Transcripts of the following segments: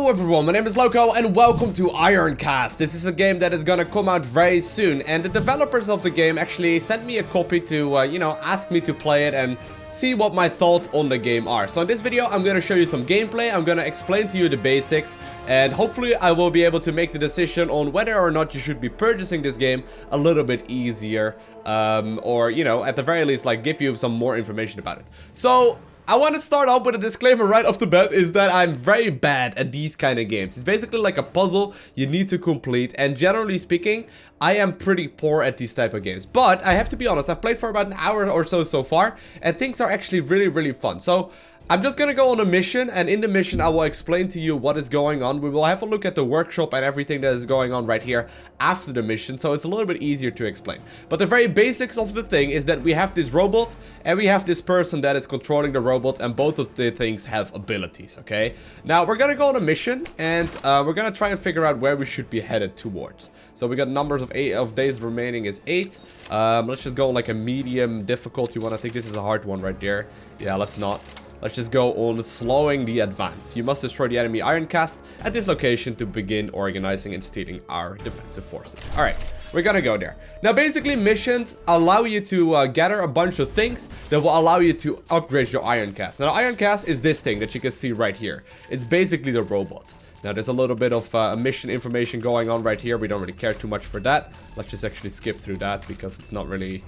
Hello everyone, my name is Lowko and welcome to Ironcast. This is a game that is gonna come out very soon, and the developers of the game actually sent me a copy to, ask me to play it and see what my thoughts on the game are. So in this video, I'm gonna show you some gameplay, I'm gonna explain to you the basics, and hopefully I will be able to make the decision on whether or not you should be purchasing this game a little bit easier, or, at the very least, like, give you some more information about it. So I want to start off with a disclaimer right off the bat, is that I'm very bad at these kind of games. It's basically like a puzzle you need to complete, and generally speaking, I am pretty poor at these type of games. But I have to be honest, I've played for about an hour or so far, and things are actually really fun. So I'm just gonna go on a mission, and in the mission I will explain to you what is going on. We will have a look at the workshop and everything that is going on right here after the mission, so it's a little bit easier to explain. But the very basics of the thing is that we have this robot, and we have this person that is controlling the robot, and both of the things have abilities, okay? Now, we're gonna go on a mission, and we're gonna try and figure out where we should be headed towards. So we got numbers of days remaining is 8. Let's just go on like a medium difficulty one. I think this is a hard one right there. Yeah, let's not. Let's just go on slowing the advance. You must destroy the enemy Ironcast at this location to begin organizing and stealing our defensive forces. Alright, we're gonna go there. Now basically missions allow you to gather a bunch of things that will allow you to upgrade your Ironcast. Now Ironcast is this thing that you can see right here. It's basically the robot. Now there's a little bit of mission information going on right here. We don't really care too much for that. Let's just actually skip through that because it's not really,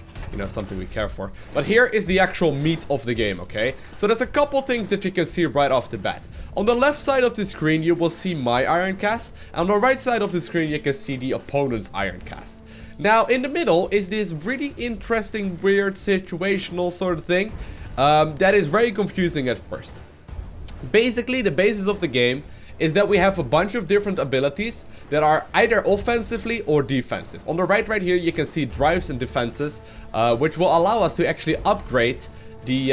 something we care for. But here is the actual meat of the game, okay? So there's a couple things that you can see right off the bat. On the left side of the screen, you will see my Ironcast. And on the right side of the screen, you can see the opponent's Ironcast. Now, in the middle is this really interesting, weird, situational sort of thing that is very confusing at first. Basically, the basis of the game is that we have a bunch of different abilities that are either offensively or defensive. On the right here, you can see drives and defenses, which will allow us to actually upgrade the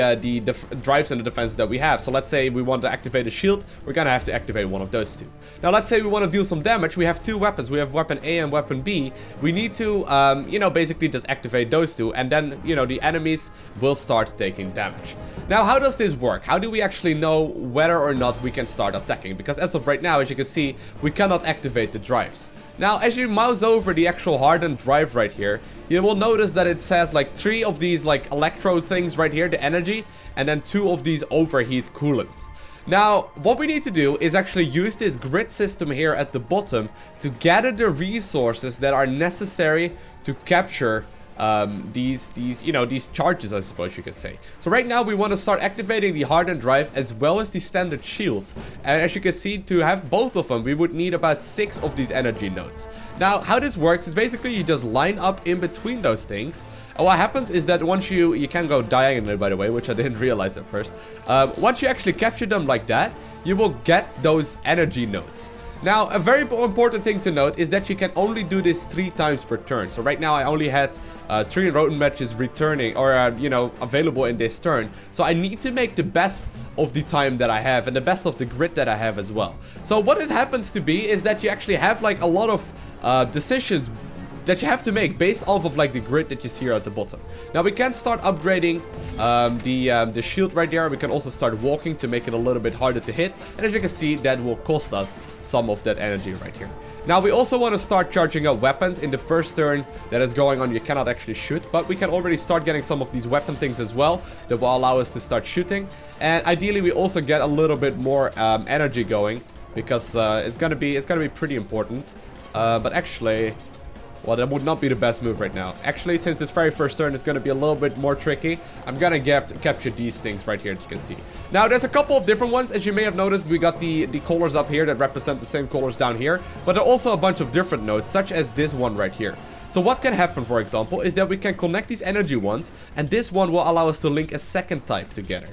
drives and the defenses that we have. So let's say we want to activate a shield, we're gonna have to activate one of those two. Now let's say we want to deal some damage. We have two weapons. We have weapon A and weapon B. We need to, basically just activate those two, and then, the enemies will start taking damage. Now, how does this work? How do we actually know whether or not we can start attacking? Because as of right now, as you can see, we cannot activate the drives. Now, as you mouse over the actual hardened drive right here, you will notice that it says like 3 of these like electrode things right here, the energy, and then 2 of these overheat coolants. Now, what we need to do is actually use this grid system here at the bottom to gather the resources that are necessary to capture these charges, I suppose you could say. So right now we want to start activating the hardened drive as well as the standard shields, and as you can see, to have both of them we would need about 6 of these energy nodes. Now how this works is basically you just line up in between those things, and what happens is that once you can go diagonally, by the way, which I didn't realize at first. Once you actually capture them like that, you will get those energy nodes. Now, a very important thing to note is that you can only do this 3 times per turn. So right now I only had 3 road matches returning or, available in this turn. So I need to make the best of the time that I have and the best of the grid that I have as well. So what it happens to be is that you actually have like a lot of decisions that you have to make based off of like the grid that you see here at the bottom. Now we can start upgrading the shield right there. We can also start walking to make it a little bit harder to hit, and as you can see, that will cost us some of that energy right here. Now we also want to start charging up weapons. In the first turn that is going on, you cannot actually shoot, but we can already start getting some of these weapon things as well that will allow us to start shooting, and ideally we also get a little bit more energy going, because it's gonna be pretty important. But actually, well, that would not be the best move right now. Actually, since this very first turn is going to be a little bit more tricky, I'm going to capture these things right here that you can see. Now, there's a couple of different ones. As you may have noticed, we got the colors up here that represent the same colors down here. But there are also a bunch of different nodes, such as this one right here. So what can happen, for example, is that we can connect these energy ones, and this one will allow us to link a second type together.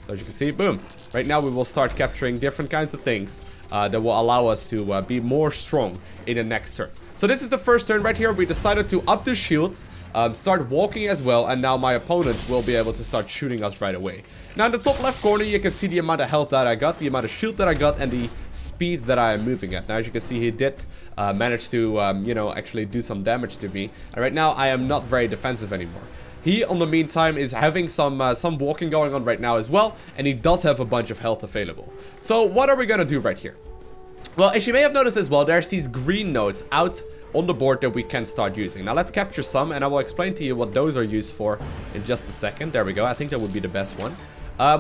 So as you can see, boom. Right now we will start capturing different kinds of things that will allow us to be more strong in the next turn. So this is the first turn right here. We decided to up the shields, start walking as well, and now my opponents will be able to start shooting us right away. Now in the top left corner, you can see the amount of health that I got, the amount of shield that I got, and the speed that I am moving at. Now as you can see, he did manage to, actually do some damage to me. And right now I am not very defensive anymore. He, on the meantime, is having some walking going on right now as well, and he does have a bunch of health available. So what are we gonna do right here? Well, as you may have noticed as well, there's these green nodes out on the board that we can start using. Now let's capture some, and I will explain to you what those are used for in just a second. There we go. I think that would be the best one.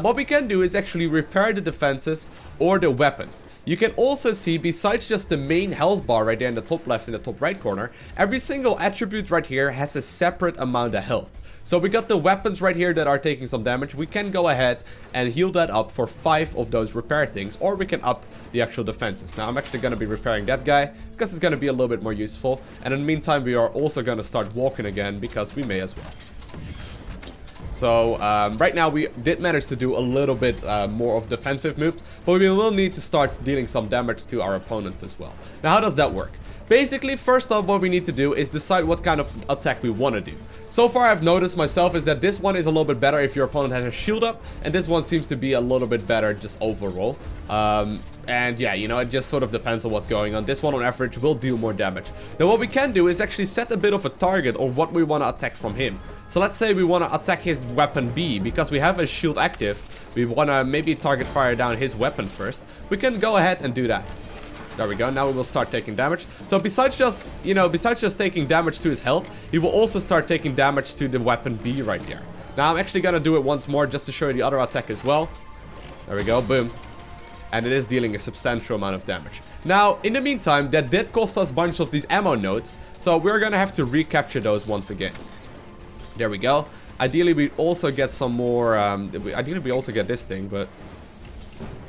What we can do is actually repair the defenses or the weapons. You can also see, besides just the main health bar right there in the top left and the top right corner, every single attribute right here has a separate amount of health. So we got the weapons right here that are taking some damage. We can go ahead and heal that up for 5 of those repair things, or we can up the actual defenses. Now I'm actually going to be repairing that guy because it's going to be a little bit more useful. And in the meantime, we are also going to start walking again because we may as well. So right now we did manage to do a little bit more of defensive moves, but we will need to start dealing some damage to our opponents as well. Now how does that work? Basically, first off, what we need to do is decide what kind of attack we want to do. So far, I've noticed myself is that this one is a little bit better if your opponent has a shield up, and this one seems to be a little bit better just overall. And yeah, you know, it just sort of depends on what's going on. This one on average will deal more damage. Now what we can do is actually set a bit of a target on what we want to attack from him. So let's say we want to attack his weapon B, because we have a shield active. We want to maybe target fire down his weapon first. We can go ahead and do that. There we go. Now we will start taking damage. So besides just, you know, besides just taking damage to his health, he will also start taking damage to the weapon B right there. Now I'm actually going to do it once more just to show you the other attack as well. There we go. Boom. And it is dealing a substantial amount of damage. Now, in the meantime, that did cost us a bunch of these ammo nodes. So we're going to have to recapture those once again. There we go. Ideally, we also get some more... ideally, we also get this thing, but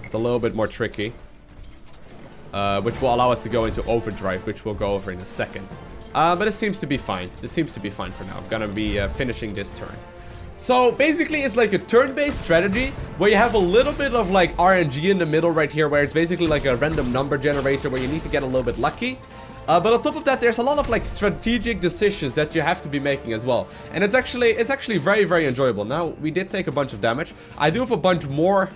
it's a little bit more tricky. Which will allow us to go into overdrive, which we'll go over in a second. But it seems to be fine. This seems to be fine for now. I'm gonna be finishing this turn. So basically it's like a turn-based strategy where you have a little bit of like RNG in the middle right here, where it's basically like a random number generator where you need to get a little bit lucky. But on top of that, there's a lot of like strategic decisions that you have to be making as well. And it's actually very, very enjoyable. Now, we did take a bunch of damage. I do have a bunch more...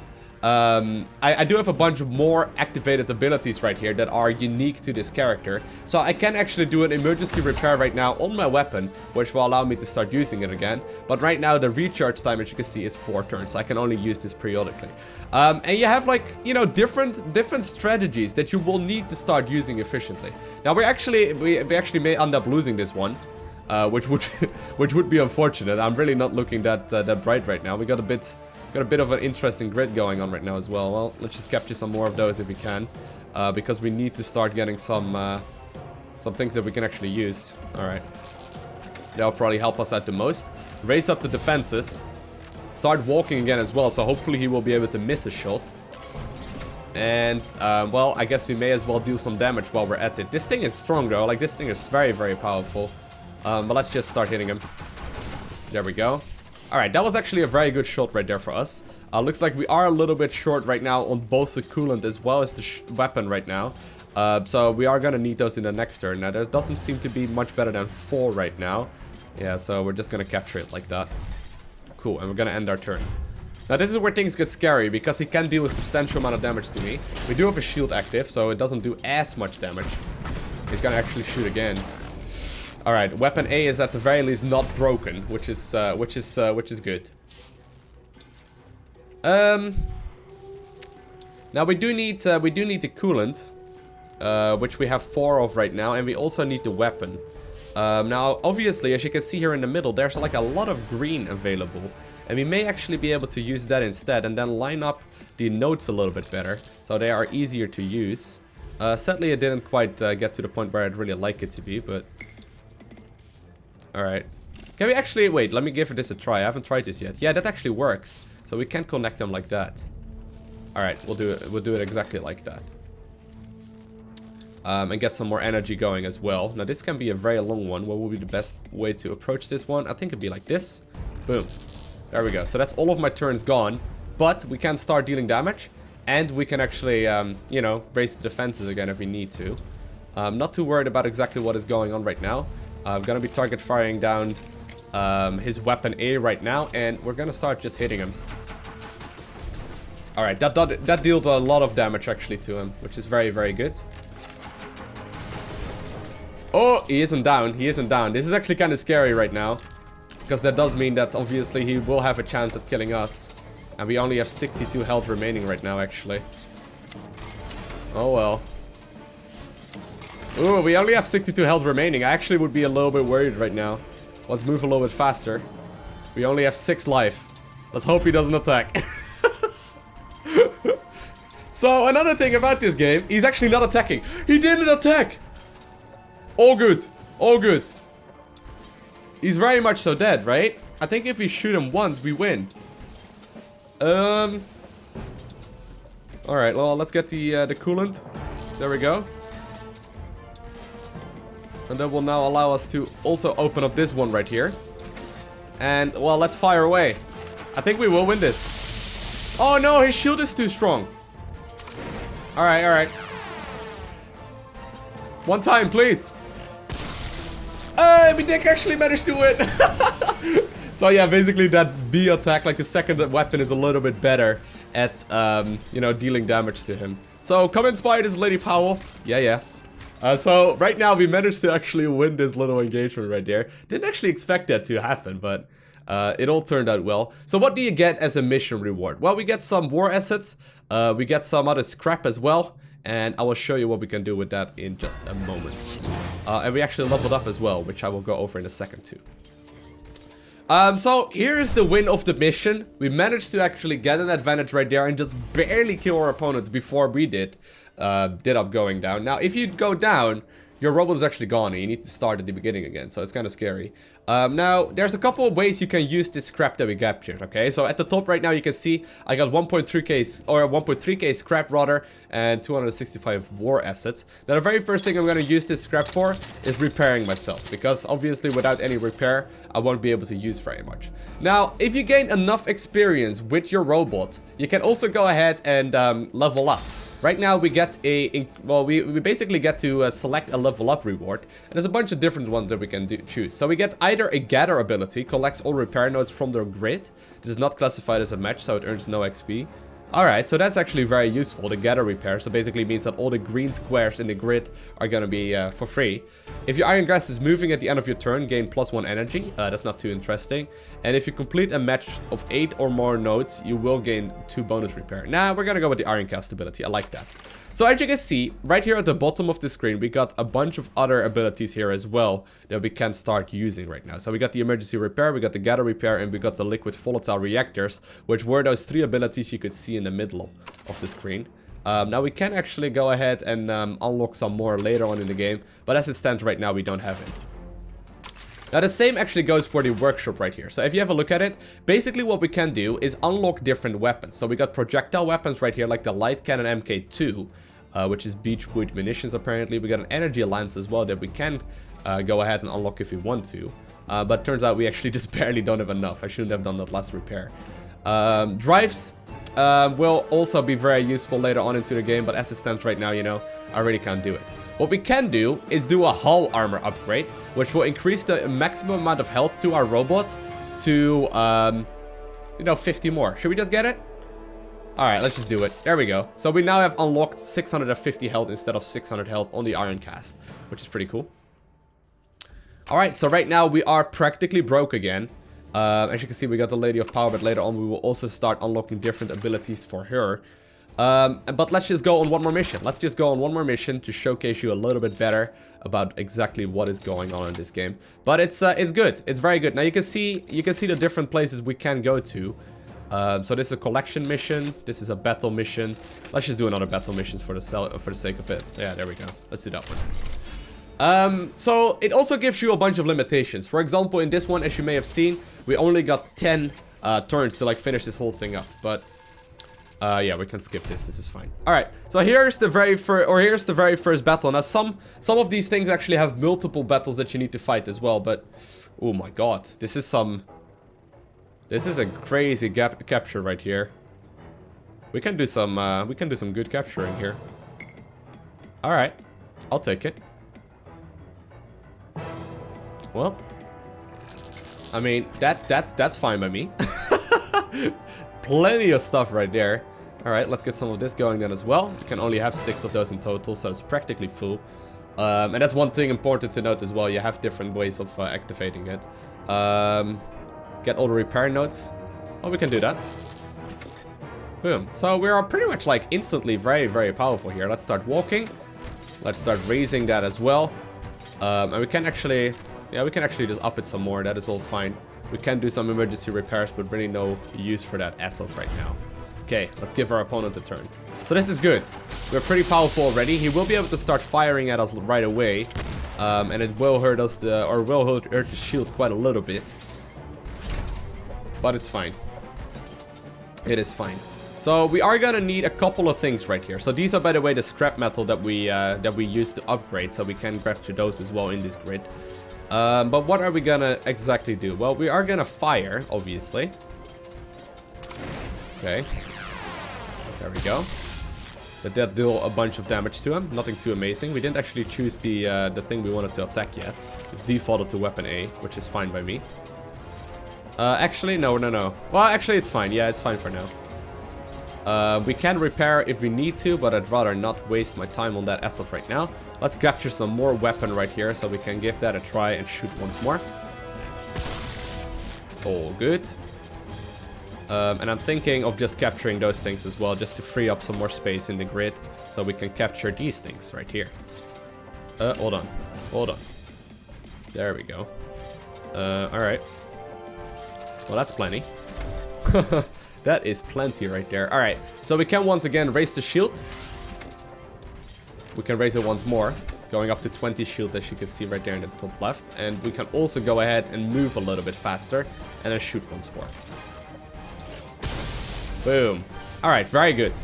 I do have a bunch of more activated abilities right here that are unique to this character. So I can actually do an emergency repair right now on my weapon, which will allow me to start using it again. But right now the recharge time, as you can see, is 4 turns. So I can only use this periodically. And you have like, you know, different strategies that you will need to start using efficiently. Now we actually may end up losing this one. Which would be unfortunate. I'm really not looking that bright right now. We got a bit of an interesting grid going on right now as well. Well, let's just capture some more of those if we can, because we need to start getting some things that we can actually use. All right, that'll probably help us out the most. Raise up the defenses, start walking again as well. So hopefully he will be able to miss a shot. And well, I guess we may as well do some damage while we're at it. This thing is strong though. Like this thing is very, very powerful. But let's just start hitting him. There we go. Alright, that was actually a very good shot right there for us. Looks like we are a little bit short right now on both the coolant as well as the weapon right now. So we are gonna need those in the next turn. Now, there doesn't seem to be much better than 4 right now. Yeah, so we're just gonna capture it like that. Cool, and we're gonna end our turn. Now, this is where things get scary, because he can deal a substantial amount of damage to me. We do have a shield active, so it doesn't do as much damage. He's gonna actually shoot again. Alright, weapon A is at the very least not broken, which is good. Now we do need the coolant, which we have 4 of right now, and we also need the weapon. Now, obviously, as you can see here in the middle, there's like a lot of green available, and we may actually be able to use that instead, and then line up the nodes a little bit better, so they are easier to use. Sadly, it didn't quite get to the point where I'd really like it to be, but... Alright. Can we actually... Wait, let me give this a try. I haven't tried this yet. Yeah, that actually works. So we can connect them like that. Alright, we'll do it. We'll do it exactly like that. And get some more energy going as well. Now, this can be a very long one. What would be the best way to approach this one? I think it'd be like this. Boom. There we go. So that's all of my turns gone. But we can start dealing damage. And we can actually, you know, raise the defenses again if we need to. I'm not too worried about exactly what is going on right now. I'm gonna be target firing down his weapon A right now, and we're gonna start just hitting him. Alright, that dealt a lot of damage actually to him, which is very, very good. Oh, he isn't down. He isn't down. This is actually kind of scary right now, because that does mean that obviously he will have a chance at killing us. And we only have 62 health remaining right now, actually. Oh well. Ooh, we only have 62 health remaining. I actually would be a little bit worried right now. Let's move a little bit faster. We only have 6 life. Let's hope he doesn't attack. So, another thing about this game, he's actually not attacking. He didn't attack! All good. All good. He's very much so dead, right? I think if we shoot him once, we win. Alright, well, let's get the coolant. There we go. And that will now allow us to also open up this one right here. And, well, let's fire away. I think we will win this. Oh no, his shield is too strong. Alright, alright. One time, please. We did actually manage to win. So yeah, basically that B attack, like the second weapon, is a little bit better at, you know, dealing damage to him. So, come inspire this Lady Powell. Yeah. So, right now we managed to actually win this little engagement right there. Didn't actually expect that to happen, but it all turned out well. So, what do you get as a mission reward? Well, we get some war assets. We get some other scrap as well. And I will show you what we can do with that in just a moment. And we actually leveled up as well, which I will go over in a second too. So here's the win of the mission. We managed to actually get an advantage right there and just barely kill our opponents before we did up going down. Now, if you go down, your robot is actually gone and you need to start at the beginning again, so it's kind of scary. Now, there's a couple of ways you can use this scrap that we captured, okay? So at the top right now, you can see I got 1.3k or 1.3k scrap rather, and 265 war assets. Now, the very first thing I'm going to use this scrap for is repairing myself, because obviously without any repair, I won't be able to use very much. Now, if you gain enough experience with your robot, you can also go ahead and level up. Right now we get we basically get to select a level up reward, and there's a bunch of different ones that we can choose. So we get either a gather ability, collects all repair nodes from the grid. This is not classified as a match, so it earns no XP. Alright, so that's actually very useful, the gather repair. So basically means that all the green squares in the grid are gonna be for free. If your Ironcast is moving at the end of your turn, gain +1 energy. That's not too interesting. And if you complete a match of 8 or more nodes, you will gain 2 bonus repair. Now, we're gonna go with the Ironcast ability. I like that. So as you can see, right here at the bottom of the screen, we got a bunch of other abilities here as well that we can start using right now. So we got the emergency repair, we got the gather repair, and we got the liquid volatile reactors, which were those 3 abilities you could see in the middle of the screen. Now we can actually go ahead and unlock some more later on in the game, but as it stands right now, we don't have it. Now the same actually goes for the workshop right here. So if you have a look at it, basically what we can do is unlock different weapons. So we got projectile weapons right here, like the light cannon MK2, which is beechwood munitions apparently. We got an energy lance as well that we can go ahead and unlock if we want to. But turns out we actually just barely don't have enough. I shouldn't have done that last repair. Drives will also be very useful later on into the game, but as it stands right now, you know, I really can't do it. What we can do is do a hull armor upgrade, which will increase the maximum amount of health to our robot to, you know, 50 more. Should we just get it? Alright, let's just do it. There we go. So we now have unlocked 650 health instead of 600 health on the Ironcast, which is pretty cool. Alright, so right now we are practically broke again. As you can see, we got the Lady of Power, but later on we will also start unlocking different abilities for her. But let's just go on one more mission. Let's just go on one more mission to showcase you a little bit better about exactly what is going on in this game. But it's good. It's very good. Now you can see the different places we can go to. So this is a collection mission. This is a battle mission. Let's just do another battle missions for the sake of it. Yeah, there we go. Let's do that one. So it also gives you a bunch of limitations. For example, in this one, as you may have seen, we only got 10 turns to like finish this whole thing up. But yeah, we can skip this. This is fine. All right. So here's the very first battle. Now some of these things actually have multiple battles that you need to fight as well. But oh my god, this is a crazy capture right here. We can do some good capturing here. All right, I'll take it. Well, I mean that's fine by me. Plenty of stuff right there. All right, let's get some of this going then as well. You can only have 6 of those in total, so it's practically full. And that's one thing important to note as well. You have different ways of activating it. Get all the repair nodes. Well, we can do that. Boom. So we are pretty much like instantly very, very powerful here. Let's start walking. Let's start raising that as well. And we can actually, yeah, we can actually just up it some more. That is all fine. We can do some emergency repairs, but really no use for that as of right now. Okay, let's give our opponent a turn. So this is good. We're pretty powerful already. He will be able to start firing at us right away. And it will hurt us, will hurt the shield quite a little bit. But it's fine. It is fine. So we are gonna need a couple of things right here. So these are, by the way, the scrap metal that we use to upgrade. So we can capture those as well in this grid. But what are we gonna exactly do? Well, we are gonna fire, obviously. Okay. There we go. That did deal a bunch of damage to him. Nothing too amazing. We didn't actually choose the thing we wanted to attack yet. It's defaulted to weapon A, which is fine by me. Actually, no. Well, actually, it's fine. Yeah, it's fine for now. We can repair if we need to, but I'd rather not waste my time on that as of right now. Let's capture some more weapon right here so we can give that a try and shoot once more. All good. And I'm thinking of just capturing those things as well, just to free up some more space in the grid so we can capture these things right here. Hold on. There we go. Alright. Well, that's plenty. That is plenty right there. Alright, so we can once again raise the shield. We can raise it once more, going up to 20 shield, as you can see right there in the top left. And we can also go ahead and move a little bit faster and then shoot once more. Boom. Alright, very good.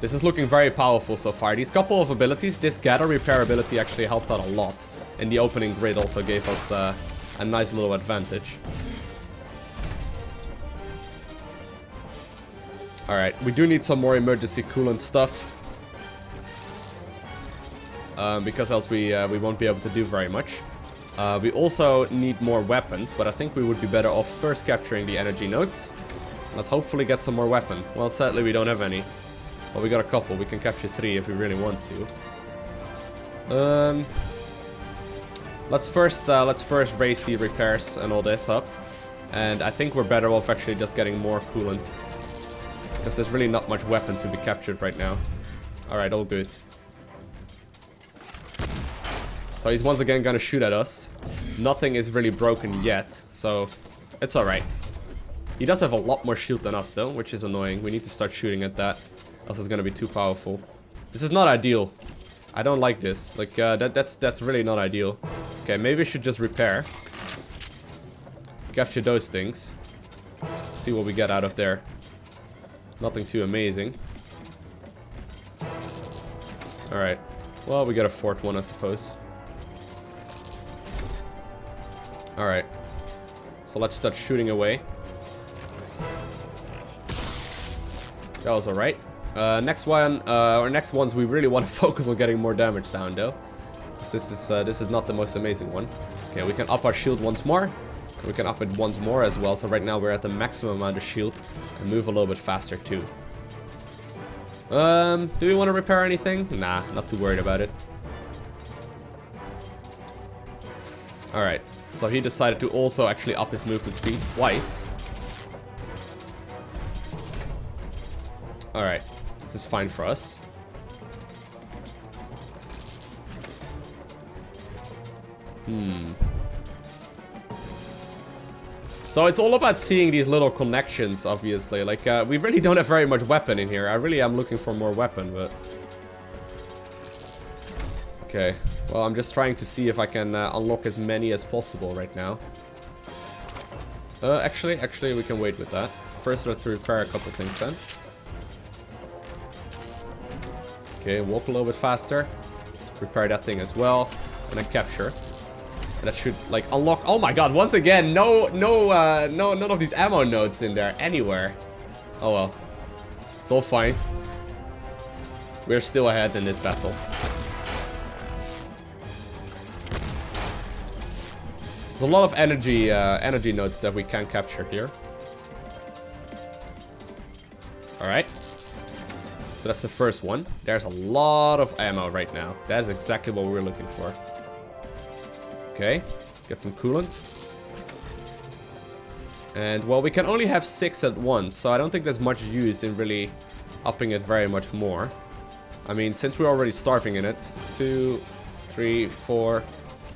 This is looking very powerful so far. These couple of abilities, this gather repair ability actually helped out a lot. And the opening grid also gave us a nice little advantage. Alright, we do need some more emergency coolant stuff. Because else we won't be able to do very much. We also need more weapons, but I think we would be better off first capturing the energy nodes. Let's hopefully get some more weapon. Well, sadly we don't have any. Well, we got a couple. We can capture 3 if we really want to. Let's first raise the repairs and all this up. And I think we're better off actually just getting more coolant. Because there's really not much weapon to be captured right now. Alright, all good. So he's once again gonna shoot at us. Nothing is really broken yet, so it's alright. He does have a lot more shield than us though, which is annoying. We need to start shooting at that, else it's gonna be too powerful. This is not ideal. I don't like this. Like, that's really not ideal. Okay, maybe we should just repair. Capture those things. See what we get out of there. Nothing too amazing. Alright. Well, we got a 4th one, I suppose. Alright. So let's start shooting away. That was alright. Next ones we really want to focus on getting more damage down though. This is not the most amazing one. Okay, we can up our shield once more. We can up it once more as well, so right now we're at the maximum amount of shield and move a little bit faster too. Do we want to repair anything? Nah, not too worried about it. Alright, so he decided to also actually up his movement speed twice. Alright, this is fine for us. So it's all about seeing these little connections, obviously. Like, we really don't have very much weapon in here. I really am looking for more weapon, but... Okay. Well, I'm just trying to see if I can unlock as many as possible right now. Actually, we can wait with that. First, let's repair a couple things then. Okay, walk a little bit faster. Repair that thing as well. And then capture. That should, like, unlock... Oh my god, once again, none of these ammo nodes in there, anywhere. Oh well. It's all fine. We're still ahead in this battle. There's a lot of energy nodes that we can capture here. Alright. So that's the first one. There's a lot of ammo right now. That's exactly what we're looking for. Okay, get some coolant. And, well, we can only have 6 at once, so I don't think there's much use in really upping it very much more. I mean, since we're already starving in it. 2, 3, 4.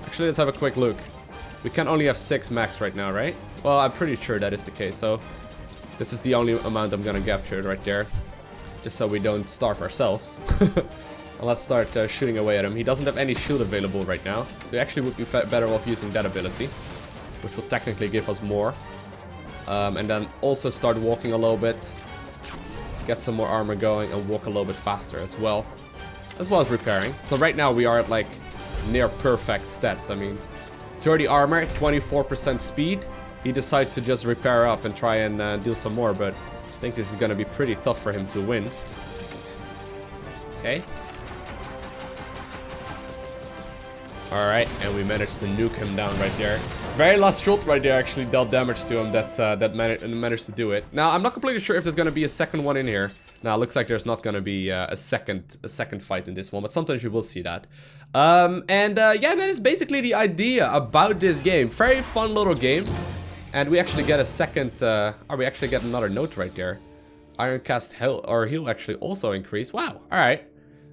Actually, let's have a quick look. We can only have 6 max right now, right? Well, I'm pretty sure that is the case, so this is the only amount I'm gonna capture right there. Just so we don't starve ourselves. And let's start shooting away at him. He doesn't have any shield available right now. So we actually would be better off using that ability, which will technically give us more. And then also start walking a little bit. Get some more armor going and walk a little bit faster as well. As well as repairing. So right now we are at like near perfect stats. I mean, 30 armor, 24% speed. He decides to just repair up and try and deal some more, but I think this is going to be pretty tough for him to win. Okay. Alright, and we managed to nuke him down right there. Very last shot right there actually dealt damage to him that managed to do it. Now, I'm not completely sure if there's going to be a second one in here. Now, it looks like there's not going to be a second fight in this one, but sometimes you will see that. Yeah, that is basically the idea about this game. Very fun little game. And we actually get a second, we actually get another note right there. Ironcast heal actually also increase. Wow, alright.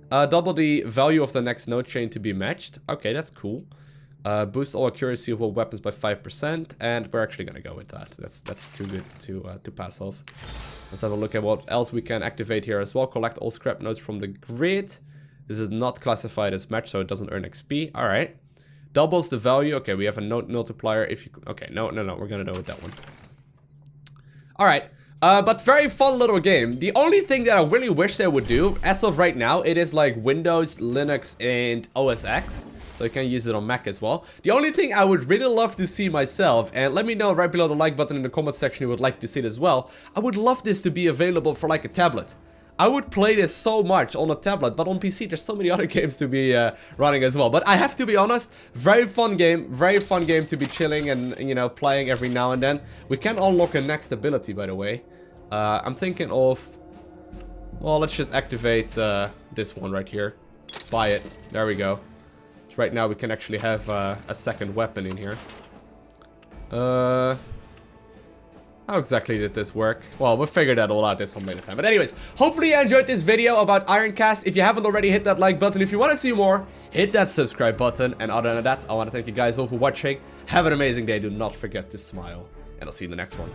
Double the value of the next node chain to be matched. Okay, that's cool. Boost all accuracy of all weapons by 5%, and we're actually gonna go with that. That's too good to pass off. Let's have a look at what else we can activate here as well. Collect all scrap nodes from the grid. This is not classified as match, so it doesn't earn XP. All right. Doubles the value. Okay, we have a node multiplier. If you okay, no, we're gonna go with that one. All right. But very fun little game. The only thing that I really wish they would do, as of right now, it is like Windows, Linux, and OS X. So you can use it on Mac as well. The only thing I would really love to see myself, and let me know right below the like button in the comment section if you would like to see it as well. I would love this to be available for like a tablet. I would play this so much on a tablet, but on PC there's so many other games to be running as well. But I have to be honest, very fun game to be chilling and, you know, playing every now and then. We can unlock a next ability, by the way. I'm thinking of, well, let's just activate this one right here. Buy it. There we go. So right now we can actually have a second weapon in here. How exactly did this work? Well, we'll figure that all out this some later time. But anyways, hopefully you enjoyed this video about Ironcast. If you haven't already, hit that like button. If you want to see more, hit that subscribe button. And other than that, I want to thank you guys all for watching. Have an amazing day. Do not forget to smile. And I'll see you in the next one.